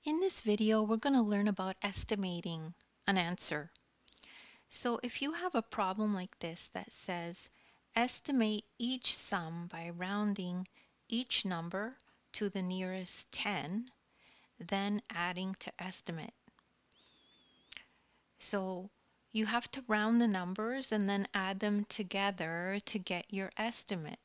In this video, we're going to learn about estimating an answer. So if you have a problem like this that says, estimate each sum by rounding each number to the nearest 10, then adding to estimate. So you have to round the numbers and then add them together to get your estimate.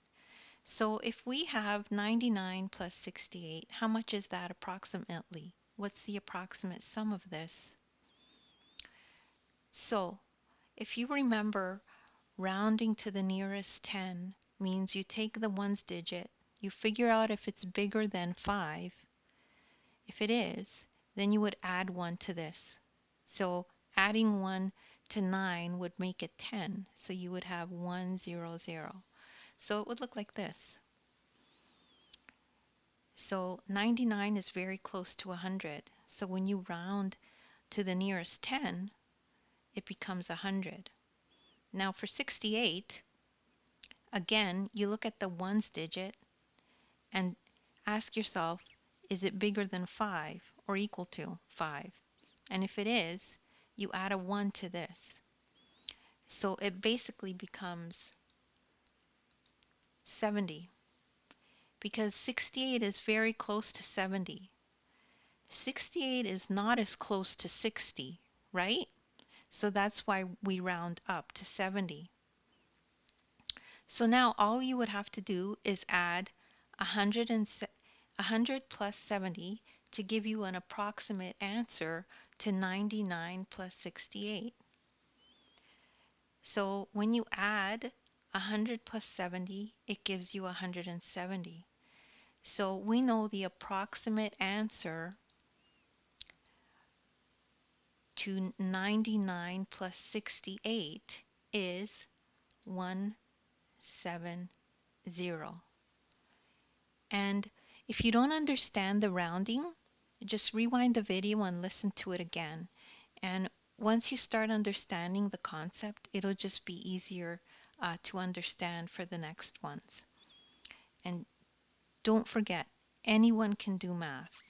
So if we have 99 plus 68, how much is that approximately? What's the approximate sum of this? So if you remember, rounding to the nearest 10 means you take the ones digit, you figure out if it's bigger than 5. If it is, then you would add 1 to this. So adding 1 to 9 would make it 10. So you would have 100. So it would look like this. So 99 is very close to 100. So when you round to the nearest 10, it becomes 100. Now for 68, again, you look at the ones digit and ask yourself, is it bigger than 5 or equal to 5? And if it is, you add a 1 to this. So it basically becomes 70, because 68 is very close to 70. 68 is not as close to 60, right? So that's why we round up to 70. So now all you would have to do is add 100 plus 70 to give you an approximate answer to 99 plus 68. So when you add 100 plus 70, it gives you 170. So we know the approximate answer to 99 plus 68 is 170. And if you don't understand the rounding, just rewind the video and listen to it again. And once you start understanding the concept, it'll just be easier to understand for the next ones. And don't forget, anyone can do math.